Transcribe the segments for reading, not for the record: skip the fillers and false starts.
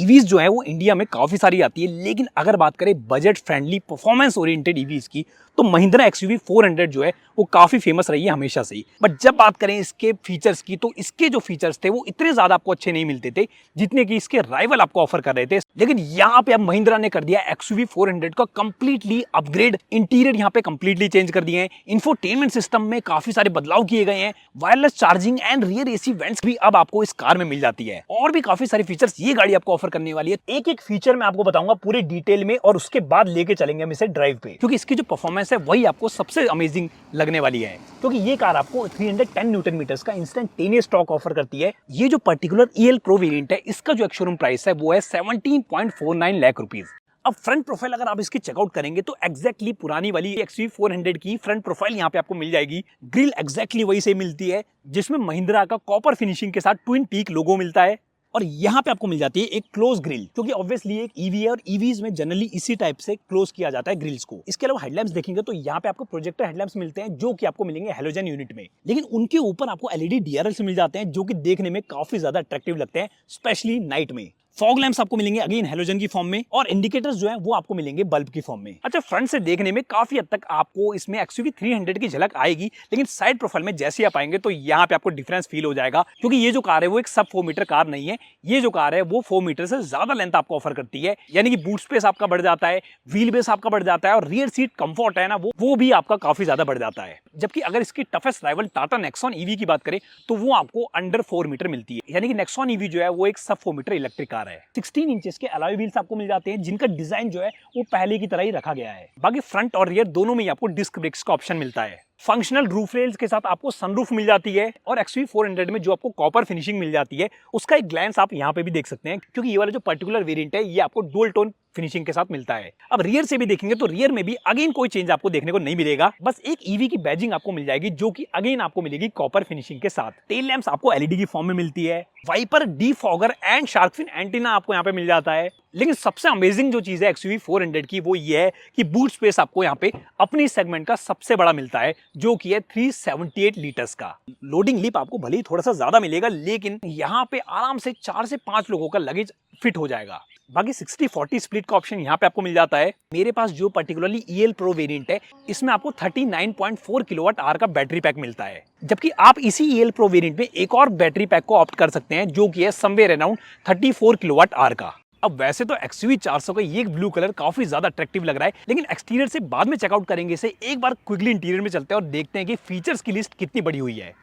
EVs जो है वो इंडिया में काफी सारी आती है, लेकिन अगर बात करें budget friendly performance oriented EVs की तो महिंद्रा एक्सयूवी 400 जो है वो काफी फेमस रही है हमेशा से ही। बट जब बात करें इसके फीचर्स की तो इसके जो फीचर्स थे वो इतने ज्यादा आपको अच्छे नहीं मिलते थे जितने कि इसके राइवल आपको ऑफर कर रहे थे। लेकिन यहाँ पे अब महिंद्रा ने कर दिया एक्सयूवी 400 का कंप्लीटली अपग्रेड। इंटीरियर यहाँ पे कंप्लीटली चेंज कर दिए हैं, इंफोटेनमेंट सिस्टम में काफी सारे बदलाव किए गए हैं, wireless charging and rear AC vents भी अब आपको इस कार में मिल जाती है, और भी काफी सारे फीचर्स ये गाड़ी आपको ऑफर करने वाली है। एक एक फीचर मैं आपको बताऊंगा पूरे डिटेल में और उसके बाद लेके चलेंगे हम इसे ड्राइव पे, क्योंकि इसकी जो परफॉर्मेंस है वही आपको सबसे अमेजिंग लगने वाली है। क्योंकि ये कार आपको 310 न्यूटन मीटर्स का इंस्टेंटेनियस टॉर्क ऑफर करती है। ये जो पर्टिकुलर EL Pro वेरिएंट है इसका जो शोरूम प्राइस है वो है 17.49 लाख रुपीज। अब फ्रंट प्रोफाइल अगर आप इसकी चेकआउट करेंगे तो एग्जैक्टली पुरानी वाली एक्सयूवी 400 की फ्रंट प्रोफाइल यहाँ पे आपको मिल जाएगी। ग्रिल एग्जैक्टली वही से मिलती है जिसमें महिंद्रा का कॉपर फिनिशिंग के साथ ट्विन पीक लोगो मिलता है, और यहाँ पे आपको मिल जाती है एक क्लोज ग्रिल, क्योंकि ऑब्वियसली एक ईवी है और ईवीज में जनरली इसी टाइप से क्लोज किया जाता है ग्रिल्स को। इसके अलावा हेडलैम्प्स देखेंगे तो यहाँ पे आपको प्रोजेक्टर हेडलैम्प्स मिलते हैं जो कि आपको मिलेंगे हेलोजन यूनिट में, लेकिन उनके ऊपर आपको LED DRLs मिल जाते हैं जो कि देखने में काफी ज्यादा अट्रैक्टिव लगते हैं, स्पेशली नाइट में। फॉग लैंप्स आपको मिलेंगे अगेन हेलोजन की फॉर्म में, और इंडिकेटर्स जो है वो आपको मिलेंगे बल्ब की फॉर्म में। अच्छा, फ्रंट से देखने में काफी हद तक आपको इसमें एक्सयूवी 300 की झलक आएगी, लेकिन साइड प्रोफाइल में जैसे आप आएंगे तो यहाँ पे आपको डिफरेंस फील हो जाएगा, क्योंकि ये जो कार है वो एक सब 4 मीटर कार नहीं है। ये जो कार है वो 4 मीटर से ज्यादा लेंथ आपको ऑफर करती है, यानी कि बूट स्पेस आपका बढ़ जाता है, व्हील बेस आपका बढ़ जाता है, और रियर सीट कंफर्ट है ना वो भी आपका काफी ज्यादा बढ़ जाता है। जबकि अगर इसकी toughest rival Tata Nexon EV की बात करें तो वो आपको अंडर 4 मीटर मिलती है, यानी कि नेक्सॉन ईवी जो है वो एक सब 4 मीटर इलेक्ट्रिक कार है। 16 इंचेस के अलॉय व्हील्स आपको मिल जाते हैं जिनका डिजाइन जो है वो पहले की तरह ही रखा गया है। बाकी फ्रंट और रियर दोनों में ही आपको डिस्क ब्रेक्स का ऑप्शन मिलता है। फंक्शनल रूफ रेल्स के साथ आपको सनरूफ मिल जाती है, और एक्सयूवी 400 में जो आपको कॉपर फिनिशिंग मिल जाती है उसका एक ग्लैंस आप यहाँ पे भी देख सकते हैं, क्योंकि ये वाला जो पर्टिकुलर वेरिएंट है ये आपको डुअल टोन फिनिशिंग के साथ मिलता है। अब रियर से भी देखेंगे तो रियर में भी अगेन कोई चेंज आपको देखने को नहीं मिलेगा, बस एक ईवी की बैजिंग आपको मिल जाएगी जो कि अगेन आपको मिलेगी कॉपर फिनिशिंग के साथ। टेल लैंप्स आपको LED की फॉर्म में मिलती है, wiper, defogger and shark fin antenna आपको यहाँ पे मिल जाता है। लेकिन सबसे अमेजिंग जो चीज है एक्सयूवी 400 की वो ये है कि बूट स्पेस आपको यहाँ पे अपनी सेगमेंट का सबसे बड़ा मिलता है, जो कि है 378 लीटर्स का। लोडिंग लिप आपको भले ही थोड़ा सा ज्यादा मिलेगा, लेकिन यहाँ पे आराम से 4 से 5 लोगों का लगेज फिट हो जाएगा। बाकी 60-40 स्प्लिट का ऑप्शन यहाँ पे आपको मिल जाता है। मेरे पास जो पर्टिकुलरली EL Pro वेरिएंट है इसमें आपको 39.4 किलोवाट आवर का बैटरी पैक मिलता है, जबकि आप इसी EL Pro वेरिएंट में एक और बैटरी पैक को ऑप्ट कर सकते हैं जो कि है समवेयर अराउंड 34 किलोवाट आवर का। अब वैसे तो एक्सयूवी 400 का ये ब्लू कलर काफी ज्यादा अट्रैक्टिव लग रहा है, लेकिन एक्सटीरियर से बाद में चेकआउट करेंगे इसे। एक बार क्विकली इंटीरियर में चलते हैं और देखते हैं कि फीचर्स की लिस्ट कितनी बड़ी हुई है।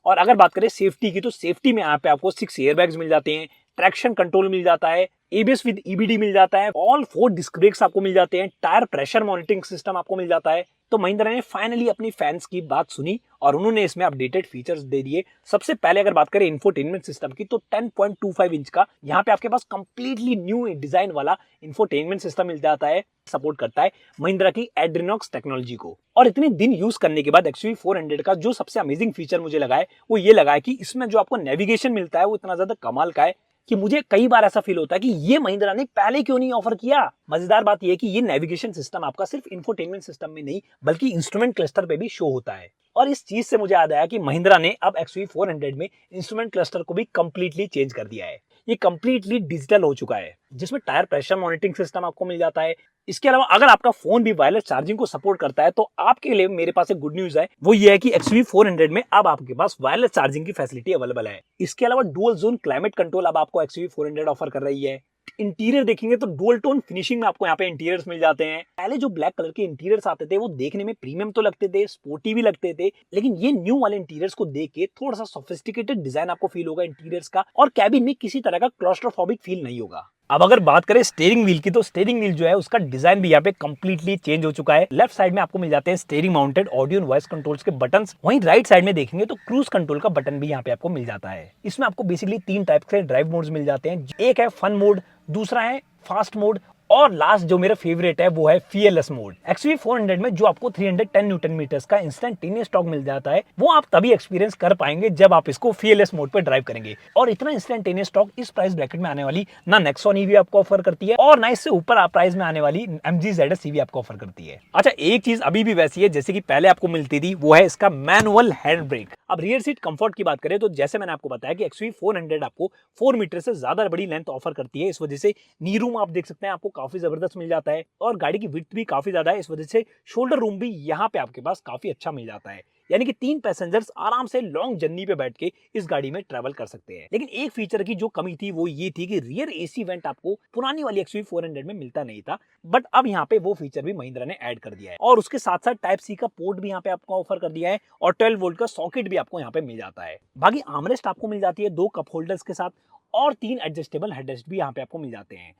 और अगर बात करें सेफ्टी की तो सेफ्टी में यहाँ पे आपको 6 एयरबैग्स मिल जाते हैं, ट्रैक्शन कंट्रोल मिल जाता है, ABS विद EBD मिल जाता है, ऑल 4 डिस्क ब्रेक्स आपको मिल जाते हैं, टायर प्रेशर मॉनिटरिंग सिस्टम आपको मिल जाता है। तो महिंद्रा ने फाइनली अपनी फैंस की बात सुनी और उन्होंने इसमें अपडेटेड फीचर्स दे दिए। सबसे पहले अगर बात करें इंफोटेनमेंट सिस्टम की तो 10.25 इंच का यहाँ पे आपके पास कंप्लीटली न्यू डिजाइन वाला इंफोटेनमेंट सिस्टम मिल जाता है। सपोर्ट करता है महिंद्रा की एड्रीनॉक्स टेक्नोलॉजी को। और इतने दिन यूज करने के बाद एक्सयूवी 400 का जो सबसे अमेजिंग फीचर मुझे लगा है वो ये लगा है कि इसमें जो आपको नेविगेशन मिलता है वो इतना ज्यादा कमाल का है कि मुझे कई बार ऐसा फील होता है कि ये महिंद्रा ने पहले क्यों नहीं ऑफर किया। मजेदार बात यह है कि ये नेविगेशन सिस्टम आपका सिर्फ इंफोटेनमेंट सिस्टम में नहीं बल्कि इंस्ट्रूमेंट क्लस्टर पे भी शो होता है। और इस चीज से मुझे याद आया कि महिंद्रा ने अब एक्सयूवी 400 में इंस्ट्रूमेंट क्लस्टर को भी कंप्लीटली चेंज कर दिया है। ये कंप्लीटली डिजिटल हो चुका है, जिसमें टायर प्रेशर मॉनिटरिंग सिस्टम आपको मिल जाता है। इसके अलावा अगर आपका फोन भी वायरलेस चार्जिंग को सपोर्ट करता है तो आपके लिए मेरे पास एक गुड न्यूज है, वो ये है कि एक्सयूवी 400 में अब आपके पास वायरलेस चार्जिंग की फैसिलिटी अवेलेबल है। इसके अलावा डुअल जोन क्लाइमेट कंट्रोल अब आपको एक्सयूवी 400 ऑफर कर रही है। इंटीरियर देखेंगे तो डुअल टोन फिनिशिंग में आपको यहाँ पे इंटीरियर्स मिल जाते हैं। पहले जो ब्लैक कलर के इंटीरियर्स आते थे वो देखने में प्रीमियम तो लगते थे, स्पोर्टी भी लगते थे, लेकिन ये न्यू वाले इंटीरियर्स को देख के थोड़ा सा सोफिस्टिकेटेड डिजाइन आपको फील होगा इंटीरियर्स का, और कैबिन में किसी तरह का क्लॉस्ट्रोफोबिक फील नहीं होगा। अब अगर बात करें स्टीयरिंग व्हील की तो स्टीयरिंग व्हील जो है उसका डिजाइन भी यहाँ पे कंप्लीटली चेंज हो चुका है। लेफ्ट साइड में आपको मिल जाते हैं steering mounted audio and voice controls के बटन्स, वहीं राइट साइड में देखेंगे तो क्रूज कंट्रोल का बटन भी यहाँ पे आपको मिल जाता है। इसमें आपको बेसिकली 3 टाइप के ड्राइव मोड्स मिल जाते हैं। एक है फन मोड, दूसरा है फास्ट मोड और लास्ट जो मेरा फेवरेट है वो है फीयरलेस मोड। XUV 400 में जो आपको 310 न्यूटन मीटर्स का इंस्टेंटेनियस टॉर्क मिल जाता है, वो आप तभी एक्सपीरियंस कर पाएंगे जब आप इसको फीयरलेस मोड पर ड्राइव करेंगे। और इतना इंस्टेंटेनियस टॉर्क इस प्राइस ब्रैकेट में आने वाली ना नेक्सॉन ईवी आपको ऑफर करती है, और ना इससे ऊपर प्राइस में आने वाली MG ZS ईवी आपको ऑफर करती है। अच्छा, एक चीज अभी भी वैसी है जैसे कि पहले आपको मिलती थी, वो है इसका मैनुअल हैंड ब्रेक। अब रियर सीट कंफर्ट की बात करें तो जैसे मैंने आपको बताया कि XUV 400 आपको 4 मीटर से ज्यादा बड़ी लेंथ ऑफर करती है, इस वजह से नी रूम आप देख सकते हैं आपको काफी जबरदस्त मिल जाता है, और गाड़ी की विड्थ भी काफी ज्यादा है, इस वजह से शोल्डर रूम भी यहाँ पे आपके पास काफी अच्छा मिल जाता है। यानी कि 3 पैसेंजर्स आराम से लॉन्ग जर्नी पे बैठ के इस गाड़ी में ट्रैवल कर सकते हैं। लेकिन एक फीचर की जो कमी थी वो ये थी कि रियर एसी वेंट आपको पुरानी वाली XUV 400 में मिलता नहीं था, बट अब यहाँ पे वो फीचर भी महिंद्रा ने ऐड कर दिया है, और उसके साथ साथ टाइप सी का पोर्ट भी यहाँ पे आपको ऑफर कर दिया है, और 12 वोल्ट का सॉकेट भी आपको यहाँ पे मिल जाता है। बाकी आर्मरेस्ट आपको मिल जाती है 2 कप होल्डर्स के साथ, और 3 एडजस्टेबल हेडरेस्ट भी यहाँ पे आपको मिल जाते हैं।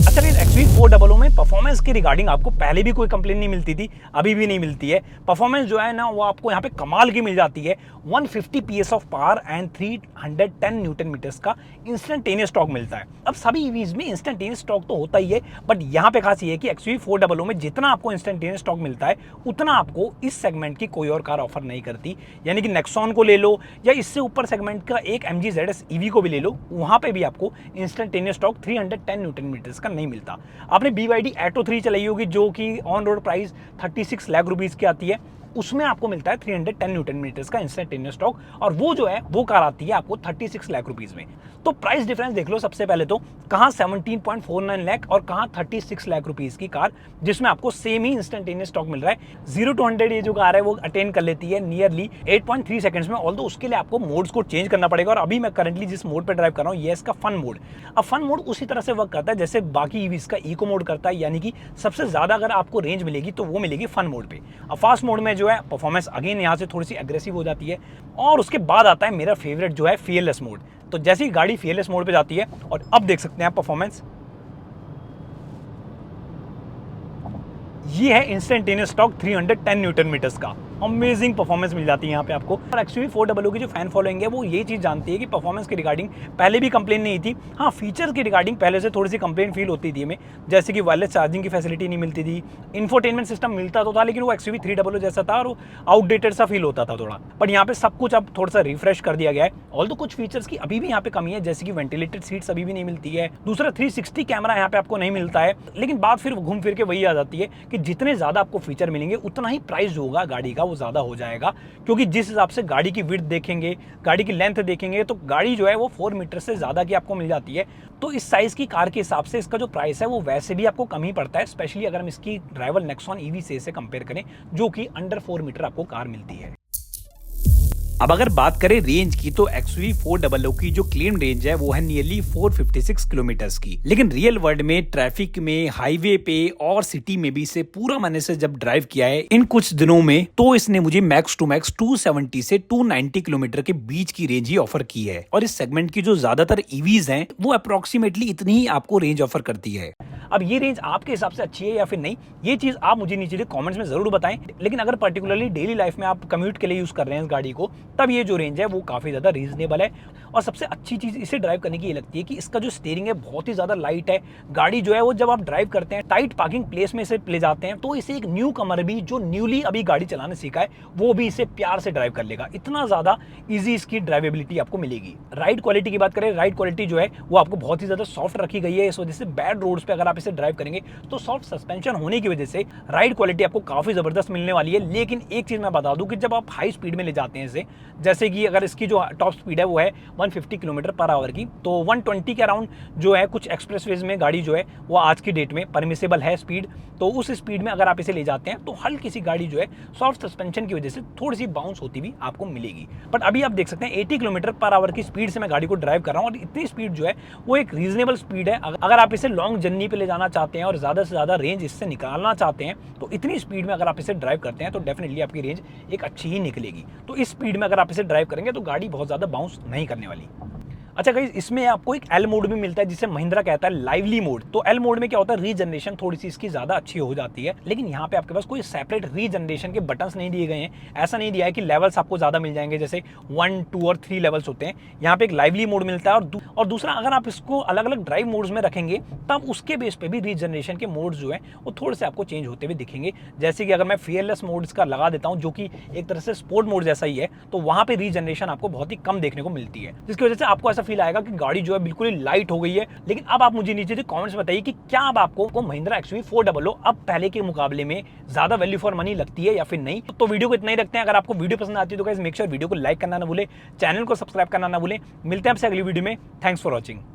अच्छा, XUV 400 में परफॉर्मेंस के रिगार्डिंग आपको पहले भी कोई कंप्लेन नहीं मिलती थी, अभी भी नहीं मिलती है। परफॉर्मेंस जो है ना वो आपको यहाँ पे कमाल की मिल जाती है। 150 PS of power and 310 newton meters का इंस्टेंटेनियस टॉर्क मिलता है। अब सभी ईवीज में इंस्टेंटेनियस टॉर्क तो होता ही है, बट यहाँ पे खास ये है कि XUV 400 में जितना आपको इंस्टेंटेनियस टॉर्क मिलता है उतना आपको इस सेगमेंट की कोई और कार ऑफर नहीं करती। यानी कि नेक्सॉन को ले लो या इससे ऊपर सेगमेंट का एक MG ZS EV को भी ले लो, वहाँ पे भी आपको इंस्टेंटेनियस टॉर्क 310 न्यूटन मीटर्स का नहीं मिलता। आपने BYD Atto 3 चलाई होगी जो कि on road price 36 lakh rupees की आती है, उसमें आपको मिलता है 310 न्यूटन मीटर्स का इंस्टेंटेनियस टॉर्क, और वो जो है वो कार आती है आपको 36 लाख रुपीस में। तो प्राइस डिफरेंस देख लो सबसे पहले तो, कहाँ 17.49 लाख और कहाँ 36 लाख रुपीस की कार, जिसमें आपको सेम ही इंस्टेंटेनियस टॉर्क मिल रहा है। 0 to 100 ये जो कार है वो अटेन कर लेती है नियरली 8.3 सेकंड्स में, ऑल्दो उसके लिए आपको मोड्स को चेंज करना पड़ेगा। और अभी मैं करंटली जिस मोड पर ड्राइव कर रहा हूँ ये इसका फन मोड। अब फन मोड उसी तरह से वर्क करता है जैसे बाकी ईवीज का इको मोड करता है, यानी कि सबसे ज्यादा अगर आपको रेंज मिलेगी तो वो मिलेगी फन मोड पे। अब फास्ट मोड में जो है परफॉर्मेंस अगेन यहाँ से थोड़ी सी एग्रेसिव हो जाती है, और उसके बाद आता है मेरा फेवरेट जो है फीयरलेस मोड। तो जैसे ही गाड़ी फीयरलेस मोड पे जाती है, और अब देख सकते हैं आप परफॉर्मेंस, ये है इंस्टेंटेनियस टॉर्क 310 न्यूटन मीटर्स का। अमेजिंग परफॉर्मेंस मिल जाती है यहाँ पे आपको। और XUV 400 की जो फैन फॉलोइंग है वो ये चीज़ जानती है कि परफॉर्मेंस के रिगार्डिंग पहले भी कंप्लेन नहीं थी। हाँ, फीचर्स के रिगार्डिंग पहले से थोड़ी सी कंप्लेन फील होती थी हमें, जैसे कि वायरलेस चार्जिंग की फैसिलिटी नहीं मिलती थी, इंफोटेनमेंट सिस्टम मिलता तो था लेकिन वो XUV 300 जैसा था और वो आउटडेटेड सा फील होता था थोड़ा। बट यहाँ पे सब कुछ अब थोड़ा सा रिफ्रेश कर दिया गया है। ऑल्दो कुछ फीचर्स की अभी भी यहाँ पे कमी है, जैसे कि वेंटिलेटेड सीट्स अभी भी नहीं मिलती है, दूसरा 360 कैमरा यहाँ पे आपको नहीं मिलता है। लेकिन बात फिर घूम फिर के वही आ जाती है कि जितने ज्यादा आपको फीचर मिलेंगे उतना ही प्राइस जो होगा गाड़ी का वो ज्यादा हो जाएगा, क्योंकि जिस हिसाब से गाड़ी की विड्थ देखेंगे, गाड़ी की लेंथ देखेंगे, तो गाड़ी जो है वो 4 मीटर से ज्यादा की आपको मिल जाती है। तो इस साइज की कार के हिसाब से इसका जो प्राइस है वो वैसे भी आपको कम ही पड़ता है, स्पेशली अगर हम इसकी राइवल नेक्सॉन ईवी से कंपेयर करें जो कि अंडर 4 मीटर आपको कार मिलती है। अब अगर बात करें रेंज की तो XUV 400 की जो क्लेम रेंज है वो है नियरली 456 किलोमीटर्स की, लेकिन रियल वर्ल्ड में ट्रैफिक में, हाईवे पे और सिटी में भी इसे पूरा मैंने से जब ड्राइव किया है इन कुछ दिनों में, तो इसने मुझे मैक्स टू मैक्स 270 से 290 किलोमीटर के बीच की रेंज ही ऑफर की है। और इस सेगमेंट की जो ज्यादातर ईवीज हैं वो अप्रोक्सीमेटली इतनी ही आपको रेंज ऑफर करती है। अब ये रेंज आपके हिसाब से अच्छी है या फिर नहीं, ये चीज आप मुझे नीचे कमेंट्स में जरूर बताएं। लेकिन अगर पर्टिकुलरली डेली लाइफ में आप कम्यूट के लिए यूज कर रहे हैं इस गाड़ी को, तब ये जो रेंज है वो काफी ज्यादा रीजनेबल है। और सबसे अच्छी चीज इसे ड्राइव करने की ये लगती है कि इसका जो स्टीयरिंग है बहुत ही ज्यादा लाइट है। गाड़ी जो है वो जब आप ड्राइव करते हैं टाइट पार्किंग प्लेस में इसे ले जाते हैं, तो इसे एक न्यू कमर भी जो न्यूली अभी गाड़ी चलाने सीखा है वो भी इसे प्यार से ड्राइव कर लेगा। इतना ज्यादा ईजी इसकी ड्राइवेबिलिटी आपको मिलेगी। राइड क्वालिटी की बात करें, राइड क्वालिटी जो है वो आपको बहुत ही ज्यादा सॉफ्ट रखी गई है, इस वजह से बैड रोड्स पे अगर आप इसे ड्राइव करेंगे तो सॉफ्ट सस्पेंशन होने की वजह से राइड क्वालिटी आपको काफी जबरदस्त मिलने वाली है। लेकिन एक चीज मैं बता दूं कि जब आप हाई स्पीड में ले जाते हैं इसे, जैसे कि अगर इसकी जो टॉप स्पीड है वो है 150 किलोमीटर पर आवर की, तो 120 के अराउंड जो है कुछ एक्सप्रेसवेज में गाड़ी जो है वो आज की डेट में परमिसेबल है स्पीड। तो उस स्पीड में अगर आप इसे ले जाते हैं तो हल्की सी गाड़ी जो है सॉफ्ट सस्पेंशन की वजह से थोड़ी सी बाउंस होती भी आपको मिलेगी। बट अभी आप देख सकते हैं 80 किलोमीटर पर आवर की स्पीड से मैं गाड़ी को ड्राइव कर रहा हूँ, और इतनी स्पीड जो है वो एक रीजनेबल स्पीड है। अगर आप इसे लॉन्ग जर्नी पे ले जाना चाहते हैं और ज्यादा से ज्यादा रेंज इससे निकालना चाहते हैं, तो इतनी स्पीड में अगर आप इसे ड्राइव करते हैं तो डेफिनेटली आपकी रेंज एक अच्छी ही निकलेगी। तो इस स्पीड में अगर आप इसे ड्राइव करेंगे तो गाड़ी बहुत ज्यादा बाउंस नहीं करने वाली। अच्छा गाइस, इसमें आपको एक एल मोड भी मिलता है जिसे महिंद्रा कहता है लाइवली मोड। तो एल मोड में क्या होता है, रीजनरेशन थोड़ी सी इसकी ज्यादा अच्छी हो जाती है, लेकिन यहाँ पे आपके पास कोई सेपरेट रीजनरेशन के बटन्स नहीं दिए गए हैं। ऐसा नहीं दिया है कि लेवल्स आपको ज्यादा मिल जाएंगे, जैसे 1, 2 और 3 लेवल्स होते हैं। यहाँ पे एक लाइवली मोड मिलता है और दूसरा, अगर आप इसको अलग अलग ड्राइव मोड्स में रखेंगे तब उसके बेस पे भी रीजनरेशन के मोड्स जो है वो थोड़े से आपको चेंज होते हुए दिखेंगे। जैसे कि अगर मैं फियरलेस मोड इसका लगा देता हूँ, जो कि एक तरह से स्पोर्ट मोड जैसा ही है, तो वहां पे रीजनरेशन आपको बहुत ही कम देखने को मिलती है, जिसकी वजह से आपको ऐसा फील आएगा कि गाड़ी जो है बिल्कुल ही लाइट हो गई है। लेकिन अब आप मुझे नीचे कमेंट्स बताइए कि क्या अब आपको महिंद्रा XUV 400 अब पहले के मुकाबले में ज्यादा वैल्यू फॉर मनी लगती है या फिर नहीं। तो वीडियो को इतना ही रखते हैं। अगर आपको वीडियो पसंद आती है तो गाइस मेक श्योर वीडियो को लाइक करना ना भूले, चैनल को सब्सक्राइब करना ना भूले। मिलते हैं आपसे अगली वीडियो में। Thanks for watching.